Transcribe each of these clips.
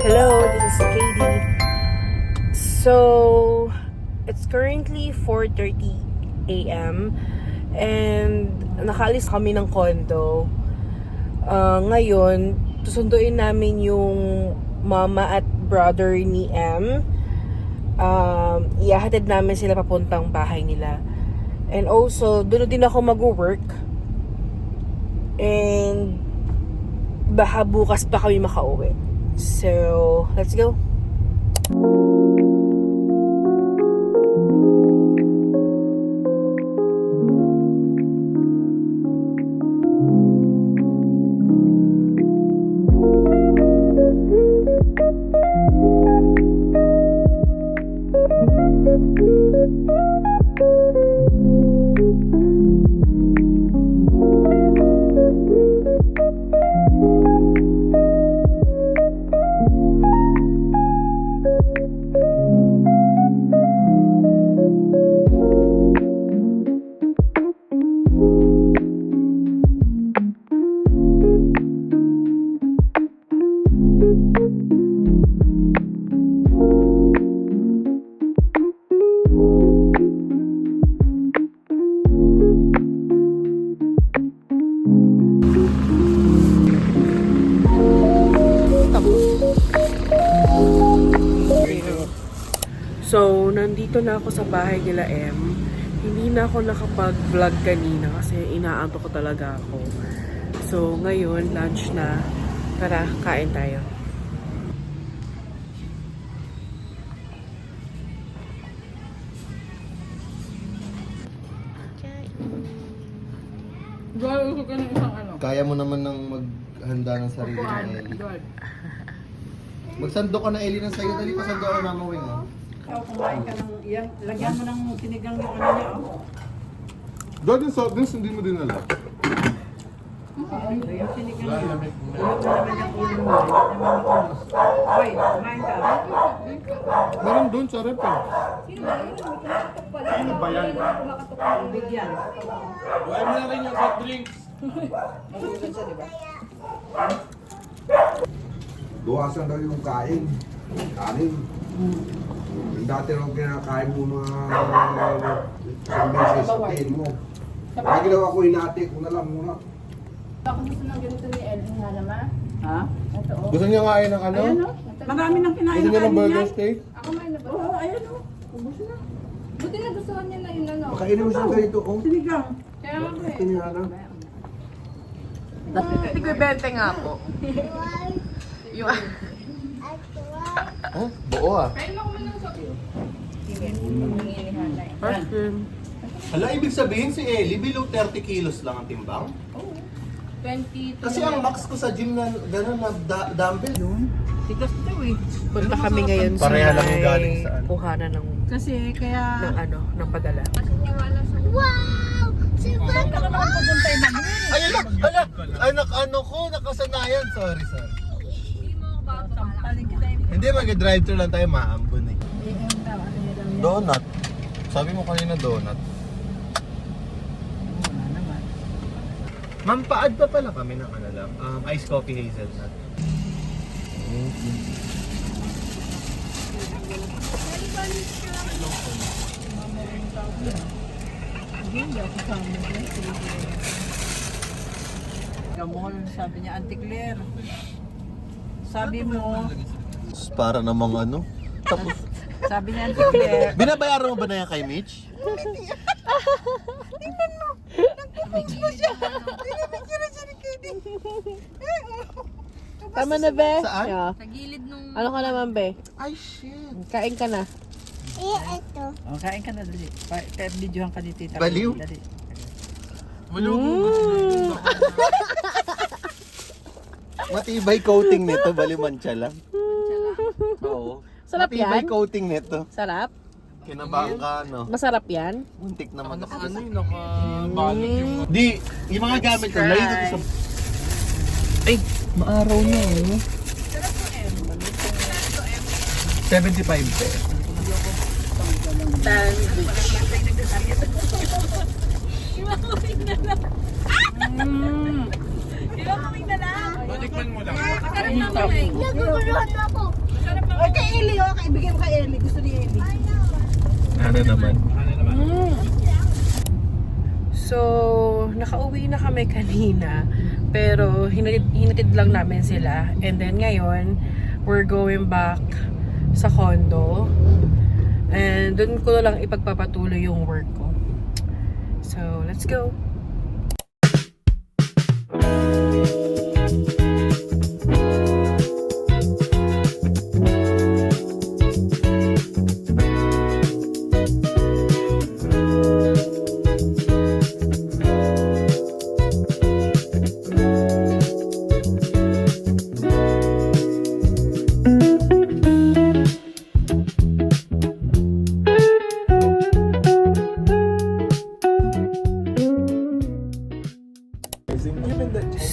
Hello, this is Katie. So, it's currently 4:30 a.m. and nakaalis kami ng condo. Ngayon, susunduin namin yung mama at brother ni M. Ihahatid namin sila papuntang bahay nila. And also, doon din ako mag-work. And baka bukas pa kami makauwi. So, let's go. So, nandito na ako sa bahay nila M. Hindi na ako nakapag-vlog kanina kasi inaantok ko talaga ako. So, ngayon, lunch na. Tara, kain tayo. Kaya mo naman ng maghanda ng sarili ng Eli. Magsando ka na Eli ng sayo. Dali pa sando ka na mamawing mo. Ikaw kumain ka ng iyan, lagyan mo ng sinigang yung ano niya, oh. Dahil yung soft drinks, hindi mo dinala. Yung sinigang niya. Tulog na naman yung ulo mo. Hoy, kumain ka. Meron doon sa rep eh. Ano ba yan? Kumakatok ng bigyan. Buhay mo na rin yung soft drinks. Matulad siya, di ba? Duwasan daw yung kain. Kanin. Yung dati raw kinakain mo mga isang beses sa tiin mo. Kaya ginawa ko hinati ko na lang muna. Ako gusto ng ganito ni Elvin nga naman. Ha? Ito oh. Gusto niya kain ng ano? Ayan oh. Marami nang kinain Gusto na niya ng kanin burger yan. steak? Ako may na ba? Oo, ayan o. Ubus na. Buti na gustuhan niya na yun ano. Makainin mo siya ganito, oh. Sinigang. Kaya nga ba Ito niya na. Tigwe-20 nga po. Yung... Oh, buo ah. Kain mo ko man ng sopi. Sige. Hinginihan na yun. Hala, ibig sabihin si Eli below 30 kilos lang ang timbang? 22 Kasi ang max ko sa gym na gano'n na dumbbell yun. Tigas daw eh. Punta kami ngayon sa Pareha lang yung galing sa ano. kuhanan ng Kasi kaya... ng padala. Kasi niwala sa... Saan ka naman pupuntay na? Ay, ala! Anak, ano ko, nakasanayan. Sorry. Hindi mo ako bago Sampaling kita yung... Hindi, mag-drive-thru lang tayo, maambun eh. Donut. Sabi mo kanina donut. Wala naman. Ma'am, paad pa pala kami ng ano lang, iced coffee hazelnut. Gamol, sabi niya, Auntie Claire. Sabi mo, Para namang ano. Tapos, sabi niya, Auntie Claire, binabayaran mo ba na yan kay Mitch? Tama na, be? Saan? Yeah. Sa gilid nung... Ano ka naman, be? Ay, shit. Kain ka na. oh, kain ka na dali. Kaya videohan ka ni Tita. Baliw. Dali. Matibay coating nito, balimansya lang. Oo. Sarap Matibay yan? coating nito. Sarap? Kinabahan ka, no? Masarap yan? Muntik naman. Nakabalik yung... Di, yung mga gamit ko, layo dito sa... Ay, maaraw na eh. 75 pesos. Balikman mo lang. Masarap naman eh. Naguguluhan ako. Eli, gusto ni Eli. Ano naman? So, nakauwi na kami kanina. Pero hinatid lang namin sila. And then ngayon, we're going back sa condo. And dun ko lang ipagpapatuloy yung work ko. So, let's go!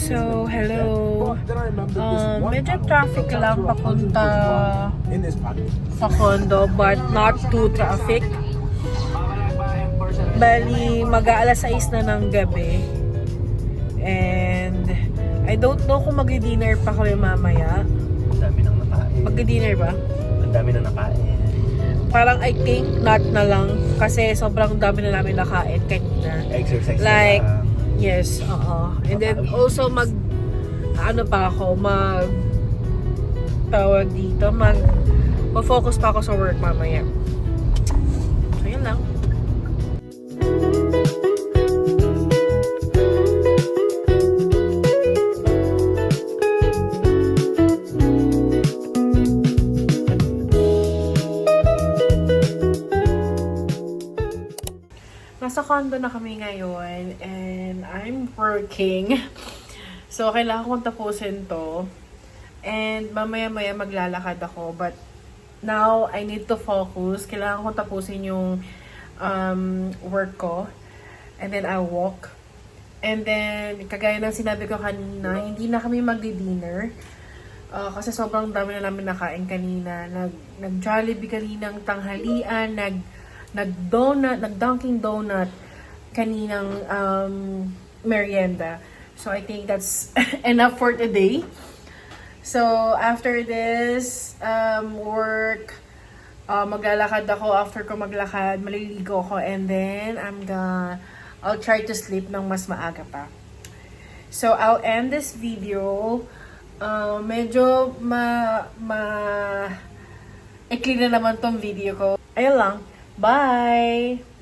So, hello. Medyo traffic lang papunta sa condo, but not too traffic. Bali, mag-aalas 6 na ng gabi. And I don't know kung mag-dinner pa kami mamaya. Ang dami nang nakain. Mag-dinner ba? Ang dami nang nakain. Parang I think not na lang kasi sobrang dami na namin nakain kanina. Exercise Like, na lang. yes, oo. And then also tawag dito, focus pa ako sa work mamaya. So, yun lang. Nasa condo na kami ngayon and I'm working. So, kailangan kong tapusin to. And mamaya-maya maglalakad ako. But now, I need to focus. Kailangan kong tapusin yung work ko. And then I'll walk. And then, kagaya ng sinabi ko kanina, hindi na kami magdi-dinner. Kasi sobrang dami na namin nakain kanina. Nag-Jollibee kaninang tanghalian, nag-Dunkin' Donut kaninang merienda. So, I think that's enough for today. So, after this work, maglalakad ako. After ko maglakad, maliligo ako. And then, I'll try to sleep ng mas maaga pa. So, I'll end this video. Medyo ikli na naman tong video ko. Ayun lang. Bye!